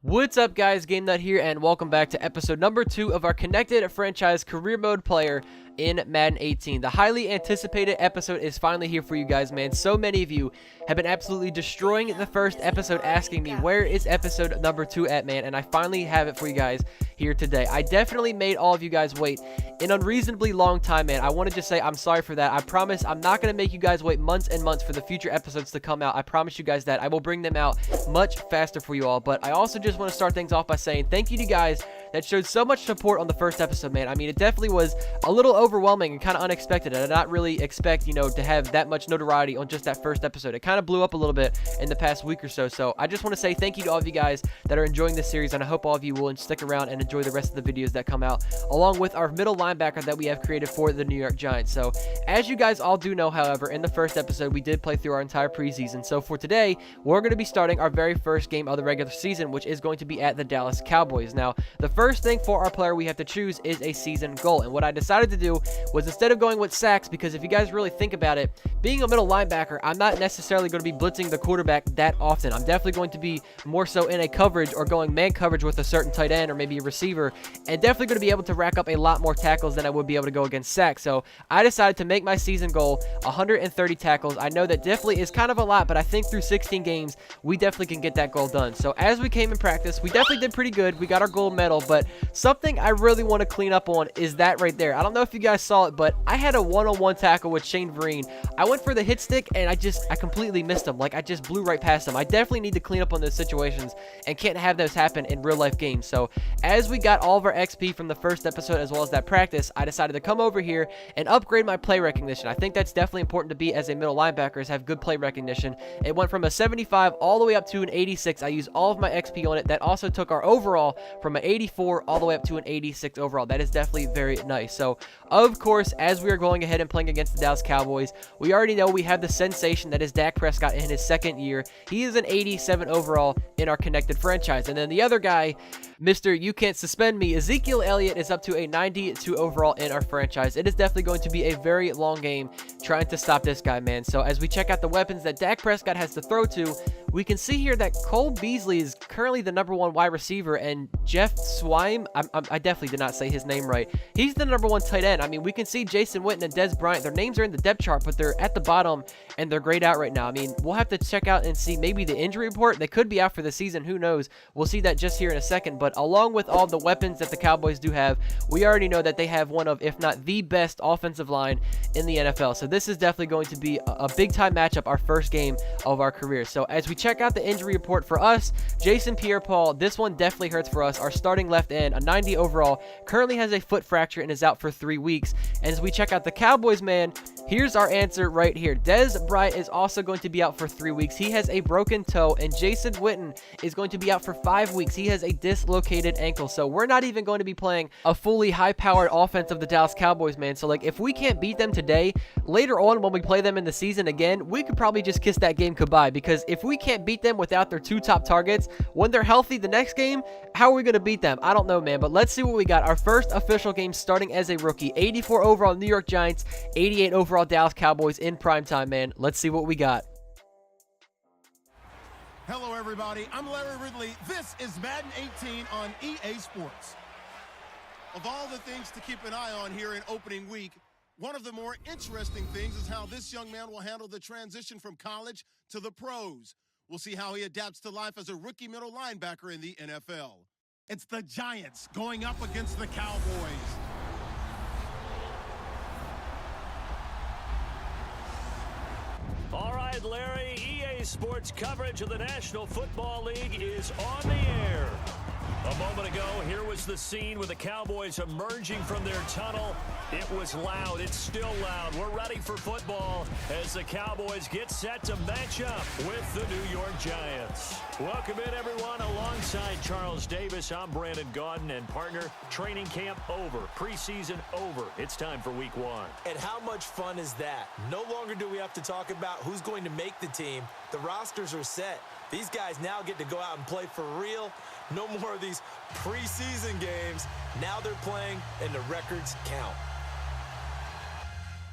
What's up, guys? Game Nut here, and welcome back to episode number 2 of our Connected Franchise Career Mode player in Madden 18. The highly anticipated episode is finally here for you guys, man. So many of you have been absolutely destroying the first episode, asking me, where is episode number 2 at, man? And I finally have it for you guys here today. I definitely made all of you guys wait an unreasonably long time, man. I want to just say I'm sorry for that. I promise I'm not going to make you guys wait months and months for the future episodes to come out. I promise you guys that. I will bring them out much faster for you all. But I also just want to start things off by saying thank you to you guys that showed so much support on the first episode, man. I mean, it definitely was a little overwhelming and kind of unexpected. I did not really expect, to have that much notoriety on just that first episode. It kind of blew up a little bit in the past week or so. So I just want to say thank you to all of you guys that are enjoying this series, and I hope all of you will stick around and enjoy the rest of the videos that come out, along with our middle linebacker that we have created for the New York Giants. So as you guys all do know, however, in the first episode, we did play through our entire preseason. So for today, we're going to be starting our very first game of the regular season, which is going to be at the Dallas Cowboys. Now, the first thing for our player we have to choose is a season goal, and what I decided to do was, instead of going with sacks, because if you guys really think about it, being a middle linebacker, I'm not necessarily going to be blitzing the quarterback that often. I'm definitely going to be more so in a coverage or going man coverage with a certain tight end or maybe a receiver, and definitely going to be able to rack up a lot more tackles than I would be able to go against sacks. So I decided to make my season goal 130 tackles. I know that definitely is kind of a lot, but I think through 16 games, we definitely can get that goal done. So as we came in practice, we definitely did pretty good. We got our gold medal, but something I really want to clean up on is that right there. I don't know if you guys saw it, but I had a one-on-one tackle with Shane Vereen. I went for the hit stick, and I completely missed him. Like, I just blew right past him. I definitely need to clean up on those situations and can't have those happen in real-life games. So as we got all of our XP from the first episode as well as that practice, I decided to come over here and upgrade my play recognition. I think that's definitely important to be as a middle linebacker, is have good play recognition. It went from a 75 all the way up to an 86. I used all of my XP on it. That also took our overall from an 84 all the way up to an 86 overall. That is definitely very nice. So, of course, as we are going ahead and playing against the Dallas Cowboys, we already know we have the sensation that is Dak Prescott in his second year. He is an 87 overall in our connected franchise. And then the other guy, Mr. You Can't Suspend Me, Ezekiel Elliott, is up to a 92 overall in our franchise. It is definitely going to be a very long game trying to stop this guy, man. So as we check out the weapons that Dak Prescott has to throw to, we can see here that Cole Beasley is currently the #1 wide receiver, and Jeff Swime, I definitely did not say his name right, he's the #1 tight end. I mean, we can see Jason Witten and Des Bryant, their names are in the depth chart, but they're at the bottom, and they're grayed out right now. I mean, we'll have to check out and see maybe the injury report. They could be out for the season, who knows? We'll see that just here in a second. But along with all the weapons that the Cowboys do have, we already know that they have one of, if not the best offensive line in the NFL. So this is definitely going to be a big-time matchup, our first game of our career. So as we check out the injury report for us, Jason Pierre-Paul, this one definitely hurts for us. Our starting left end, a 90 overall, currently has a foot fracture and is out for 3 weeks. And as we check out the Cowboys, man, here's our answer right here. Des Bryant is also going to be out for 3 weeks. He has a broken toe, and Jason Witten is going to be out for 5 weeks. He has a dislocated ankle. So we're not even going to be playing a fully high-powered offense of the Dallas Cowboys, man. So, like, if we can't beat them today, later on when we play them in the season again, we could probably just kiss that game goodbye, because if we can't beat them without their 2 top targets, when they're healthy the next game, how are we going to beat them? I don't know, man, but let's see what we got. Our first official game starting as a rookie. 84 overall New York Giants, 88 overall Dallas Cowboys in primetime, man. Let's see what we got. Hello, everybody. I'm Larry Ridley. This is Madden 18 on EA Sports. Of all the things to keep an eye on here in opening week, one of the more interesting things is how this young man will handle the transition from college to the pros. We'll see how he adapts to life as a rookie middle linebacker in the NFL. It's the Giants going up against the Cowboys. All right, Larry, EA Sports coverage of the National Football League is on the air. A moment ago, here was the scene with the Cowboys emerging from their tunnel. It was loud. It's still loud. We're ready for football as the Cowboys get set to match up with the New York Giants. Welcome in, everyone. Alongside Charles Davis, I'm Brandon Gaudin, and partner, training camp over, preseason over. It's time for week 1. And how much fun is that? No longer do we have to talk about who's going to make the team. The rosters are set. These guys now get to go out and play for real. No more of these preseason games. Now they're playing, and the records count.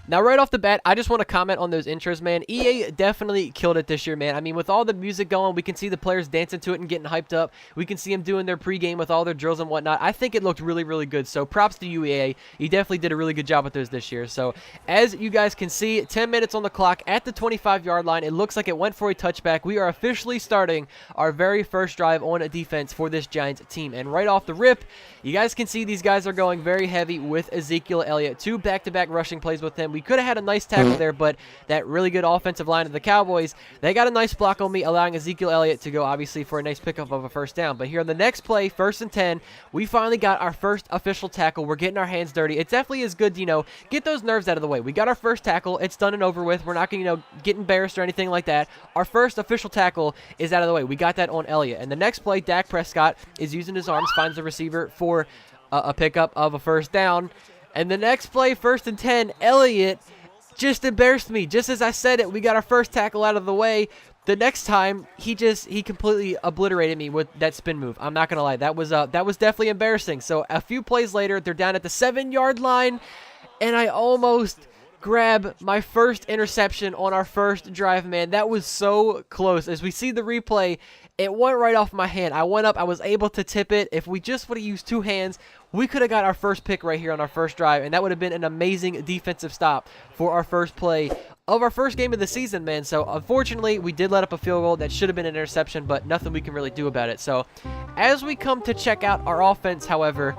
Now, right off the bat, I just want to comment on those intros, man. EA definitely killed it this year, man. I mean, with all the music going, we can see the players dancing to it and getting hyped up. We can see them doing their pregame with all their drills and whatnot. I think it looked really, really good. So props to you, EA. You definitely did a really good job with those this year. So as you guys can see, 10 minutes on the clock at the 25-yard line. It looks like it went for a touchback. We are officially starting our very first drive on defense for this Giants team. And right off the rip, you guys can see these guys are going very heavy with Ezekiel Elliott. 2 back-to-back rushing plays with him. We could have had a nice tackle there, but that really good offensive line of the Cowboys, they got a nice block on me, allowing Ezekiel Elliott to go, obviously, for a nice pickup of a first down. But here on the next play, 1st and 10, we finally got our first official tackle. We're getting our hands dirty. It definitely is good to, get those nerves out of the way. We got our first tackle. It's done and over with. We're not going to, get embarrassed or anything like that. Our first official tackle is out of the way. We got that on Elliott. And the next play, Dak Prescott is using his arms, finds the receiver for a pickup of a first down. And the next play, 1st and 10, Elliott just embarrassed me. Just as I said it, we got our first tackle out of the way. The next time, he completely obliterated me with that spin move. I'm not going to lie. That was definitely embarrassing. So a few plays later, they're down at the 7-yard line, and I almost grab my first interception on our first drive, man. That was so close. As we see the replay, it went right off my hand. I went up. I was able to tip it. If we just would have used 2 hands, we could have got our first pick right here on our first drive, and that would have been an amazing defensive stop for our first play of our first game of the season, man. So, unfortunately, we did let up a field goal. That should have been an interception, but nothing we can really do about it. So, as we come to check out our offense, however,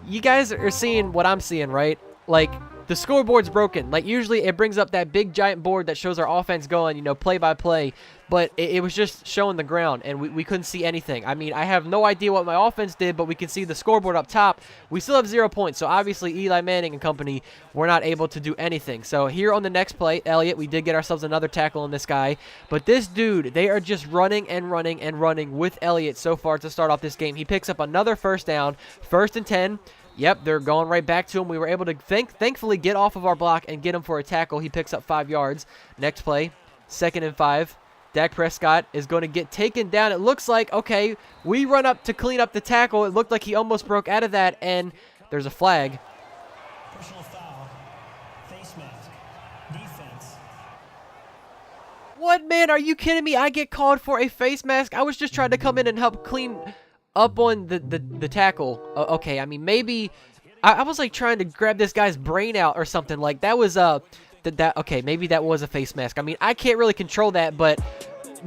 you guys are seeing what I'm seeing, right? Like, the scoreboard's broken. Like, usually it brings up that big giant board that shows our offense going, play by play, but it was just showing the ground, and we couldn't see anything. I mean, I have no idea what my offense did, but we can see the scoreboard up top. We still have 0 points, so obviously Eli Manning and company were not able to do anything. So here on the next play, Elliott, we did get ourselves another tackle on this guy, but this dude, they are just running and running and running with Elliott so far to start off this game. He picks up another first down, 1st and 10. Yep, they're going right back to him. We were able to thankfully get off of our block and get him for a tackle. He picks up 5 yards. Next play, 2nd and 5. Dak Prescott is going to get taken down. It looks like, okay, we run up to clean up the tackle. It looked like he almost broke out of that, and there's a flag. Personal foul, face mask, defense. What, man? Are you kidding me? I get called for a face mask? I was just trying to come in and help clean up on the tackle. Okay, I mean, maybe I was like trying to grab this guy's brain out or something. Like, that was okay, maybe that was a face mask. I mean, I can't really control that, but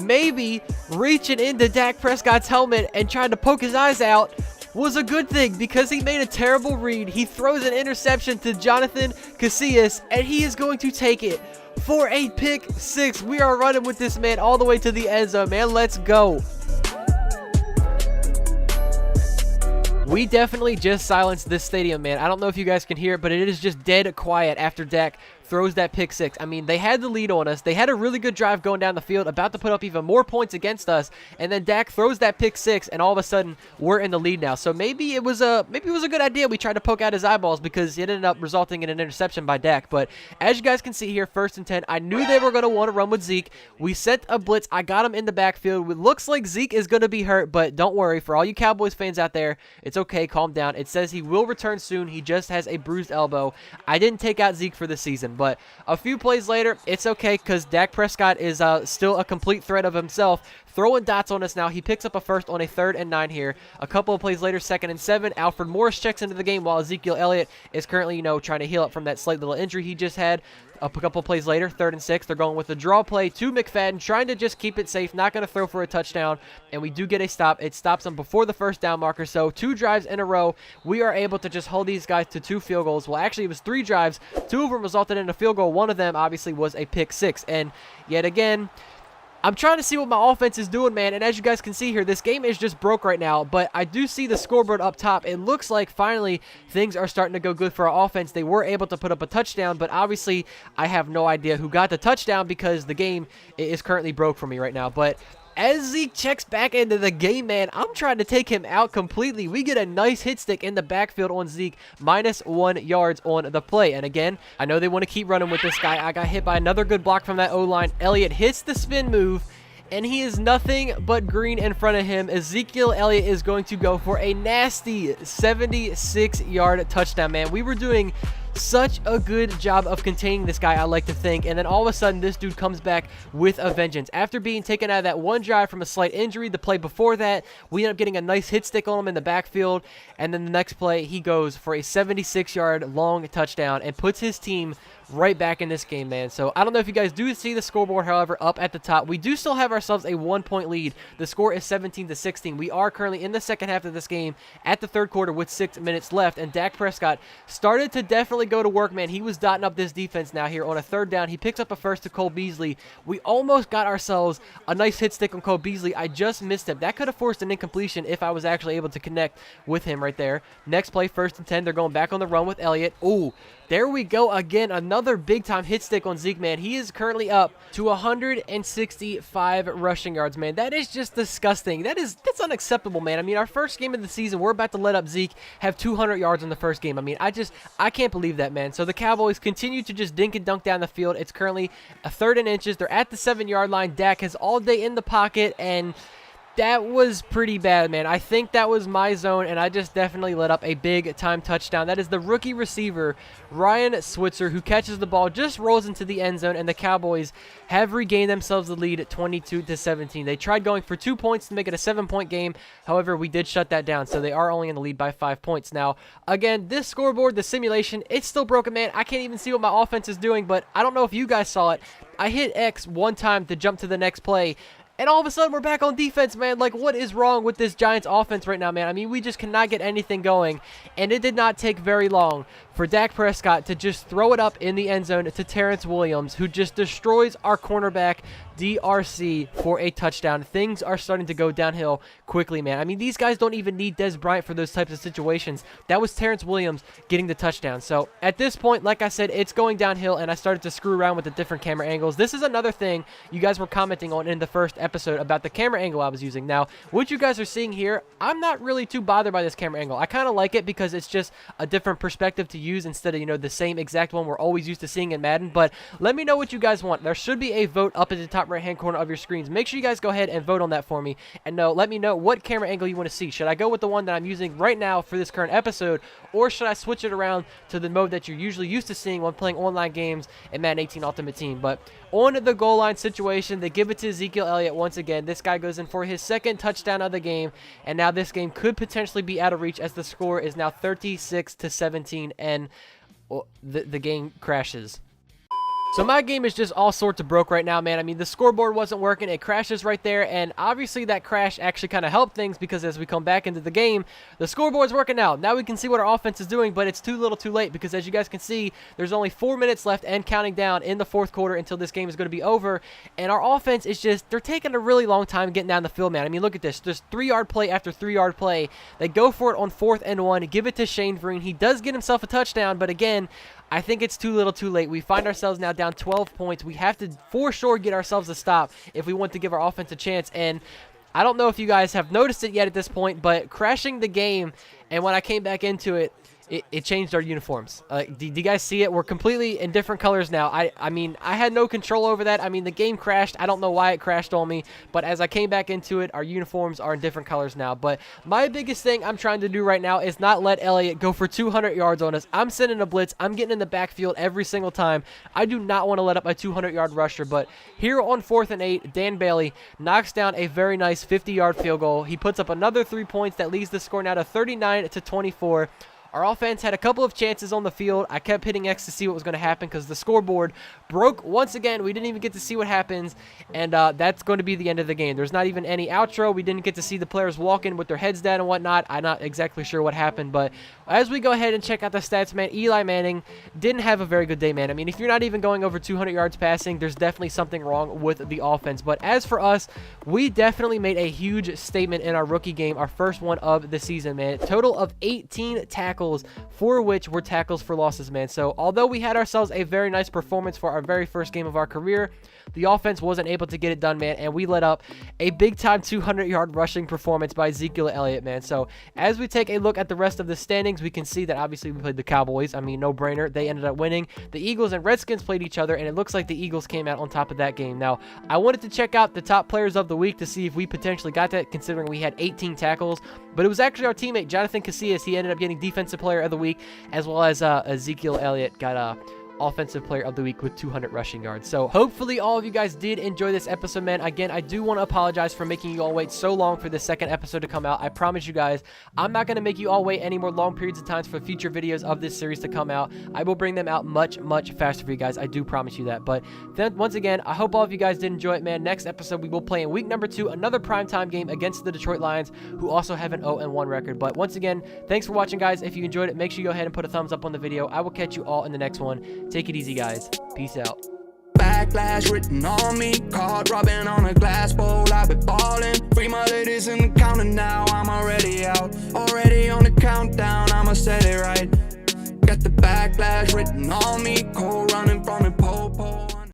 maybe reaching into Dak Prescott's helmet and trying to poke his eyes out was a good thing, because he made a terrible read. He throws an interception to Jonathan Casillas, and he is going to take it for a pick 6. We are running with this man all the way to the end zone, man. Let's go. We definitely just silenced this stadium, man. I don't know if you guys can hear it, but it is just dead quiet after Dak throws that pick 6. I mean, they had the lead on us. They had a really good drive going down the field, about to put up even more points against us, and then Dak throws that pick 6, and all of a sudden, we're in the lead now. So maybe it was a good idea we tried to poke out his eyeballs, because it ended up resulting in an interception by Dak. But as you guys can see here, 1st and 10, I knew they were going to want to run with Zeke. We sent a blitz. I got him in the backfield. It looks like Zeke is going to be hurt, but don't worry. For all you Cowboys fans out there, it's okay. Calm down. It says he will return soon. He just has a bruised elbow. I didn't take out Zeke for the season, but a few plays later, it's okay, because Dak Prescott is still a complete threat of himself, throwing dots on us now. He picks up a first on a 3rd and 9 here. A couple of plays later, 2nd and 7, Alfred Morris checks into the game, while Ezekiel Elliott is currently, trying to heal up from that slight little injury he just had. A couple of plays later, 3rd and 6, they're going with the draw play to McFadden, trying to just keep it safe, not going to throw for a touchdown, and we do get a stop. It stops them before the first down marker, so 2 drives in a row, we are able to just hold these guys to 2 field goals. Well, actually, it was 3 drives. 2 of them resulted in a field goal. One of them, obviously, was a pick 6, and yet again, I'm trying to see what my offense is doing, man, and as you guys can see here, this game is just broke right now, but I do see the scoreboard up top. It looks like finally things are starting to go good for our offense. They were able to put up a touchdown, but obviously I have no idea who got the touchdown, because the game is currently broke for me right now. But as Zeke checks back into the game, man, I'm trying to take him out completely. We get a nice hit stick in the backfield on Zeke, -1 yards on the play. And again, I know they want to keep running with this guy. I got hit by another good block from that O-line. Elliott hits the spin move, and he is nothing but green in front of him. Ezekiel Elliott is going to go for a nasty 76-yard touchdown, man. We were doing such a good job of containing this guy, I like to think, and then all of a sudden this dude comes back with a vengeance. After being taken out of that one drive from a slight injury, the play before that, we end up getting a nice hit stick on him in the backfield, and then the next play he goes for a 76-yard long touchdown and puts his team right back in this game, man. So I don't know if you guys do see the scoreboard, however, up at the top, we do still have ourselves a 1-point lead. The score is 17-16. We are currently in the second half of this game at the third quarter with 6 minutes left, and Dak Prescott started to definitely go to work, man. He was dotting up this defense now here on a third down. He picks up a first to Cole Beasley. We almost got ourselves a nice hit stick on Cole Beasley. I just missed him. That could have forced an incompletion if I was actually able to connect with him right there. Next play, 1st and 10. They're going back on the run with Elliott. Ooh, there we go again. Another big-time hit stick on Zeke, man. He is currently up to 165 rushing yards, man. That is just disgusting. That's unacceptable, man. I mean, our first game of the season, we're about to let up Zeke have 200 yards in the first game. I mean, I can't believe that, man. So the Cowboys continue to just dink and dunk down the field. It's currently a 3rd and inches. They're at the 7-yard line. Dak has all day in the pocket, and that was pretty bad, man. I think that was my zone, and I just definitely let up a big-time touchdown. That is the rookie receiver, Ryan Switzer, who catches the ball, just rolls into the end zone, and the Cowboys have regained themselves the lead at 22-17. They tried going for 2 points to make it a 7-point game. However, we did shut that down, so they are only in the lead by 5 points. Now, again, this scoreboard, the simulation, it's still broken, man. I can't even see what my offense is doing, but I don't know if you guys saw it. I hit X one time to jump to the next play, and all of a sudden, we're back on defense, man. Like, what is wrong with this Giants offense right now, man? I mean, we just cannot get anything going. And it did not take very long for Dak Prescott to just throw it up in the end zone to Terrence Williams, who just destroys our cornerback, DRC, for a touchdown. Things are starting to go downhill quickly, man. I mean, these guys don't even need Des Bryant for those types of situations. That was Terrence Williams getting the touchdown. So, at this point, like I said, it's going downhill, and I started to screw around with the different camera angles. This is another thing you guys were commenting on in the first episode about the camera angle I was using. Now, what you guys are seeing here, I'm not really too bothered by this camera angle. I kind of like it because it's just a different perspective to use instead of, you know, the same exact one we're always used to seeing in Madden. But let me know what you guys want. There should be a vote up at the top right-hand corner of your screens. Make sure you guys go ahead and vote on that for me. And let me know what camera angle you want to see. Should I go with the one that I'm using right now for this current episode, or should I switch it around to the mode that you're usually used to seeing when playing online games in Madden 18 Ultimate Team? But on the goal line situation, they give it to Ezekiel Elliott once again. This guy goes in for his 2nd touchdown of the game, and now this game could potentially be out of reach as the score is now 36-17, and the game crashes. So my game is just all sorts of broke right now, man. I mean, the scoreboard wasn't working. It crashes right there, and obviously that crash actually kind of helped things because as we come back into the game, the scoreboard's working out. Now we can see what our offense is doing, but it's too little too late because as you guys can see, there's only 4 minutes left and counting down in the 4th quarter until this game is going to be over, and our offense is just, they're taking a really long time getting down the field, man. I mean, look at this. Just 3-yard play after 3-yard play. They go for it on 4th and 1, give it to Shane Vereen. He does get himself a touchdown, but again, I think it's too little too late. We find ourselves now down 12 points. We have to for sure get ourselves a stop if we want to give our offense a chance. And I don't know if you guys have noticed it yet at this point, but crashing the game, and when I came back into it, it changed our uniforms. Do you guys see it? We're completely in different colors now. I mean, I had no control over that. I mean, the game crashed. I don't know why it crashed on me, but as I came back into it, our uniforms are in different colors now. But my biggest thing I'm trying to do right now is not let Elliott go for 200 yards on us. I'm sending a blitz. I'm getting in the backfield every single time. I do not want to let up a 200-yard rusher, but here on 4th and 8, Dan Bailey knocks down a very nice 50-yard field goal. He puts up another 3 points that leads the score now to 39-24. Our offense had a couple of chances on the field. I kept hitting X to see what was going to happen because the scoreboard broke once again. We didn't even get to see what happens, and that's going to be the end of the game. There's not even any outro. We didn't get to see the players walking with their heads down and whatnot. I'm not exactly sure what happened, but as we go ahead and check out the stats, man, Eli Manning didn't have a very good day, man. I mean, if you're not even going over 200 yards passing, there's definitely something wrong with the offense. But as for us, we definitely made a huge statement in our rookie game, our first one of the season, man. Total of 18 tackles tackles, 4 of which were tackles for losses, man. So although we had ourselves a very nice performance for our very first game of our career, the offense wasn't able to get it done, man, and we let up a big-time 200-yard rushing performance by Ezekiel Elliott, man. So as we take a look at the rest of the standings, we can see that obviously we played the Cowboys. I mean, no-brainer. They ended up winning. The Eagles and Redskins played each other, and it looks like the Eagles came out on top of that game. Now, I wanted to check out the top players of the week to see if we potentially got that, considering we had 18 tackles, but it was actually our teammate, Jonathan Casillas. He ended up getting Defensive Player of the Week, as well as Ezekiel Elliott got Offensive Player of the Week with 200 rushing yards. So hopefully all of you guys did enjoy this episode, man. Again, I do want to apologize for making you all wait so long for the second episode to come out. I promise you guys, I'm not going to make you all wait any more long periods of times for future videos of this series to come out. I will bring them out much, much faster for you guys. I do promise you that. But then, once again, I hope all of you guys did enjoy it, man. Next episode, we will play in week number 2, another primetime game against the Detroit Lions, who also have an 0-1 record. But once again, thanks for watching, guys. If you enjoyed it, make sure you go ahead and put a thumbs up on the video. I will catch you all in the next one. Take it easy, guys. Peace out. Backlash written on me, caught robbing on a glass bowl. I've been balling, free my ladies in the counter now. I'm already out, already on the countdown. I'ma set it right. Got the backlash written on me, cold running from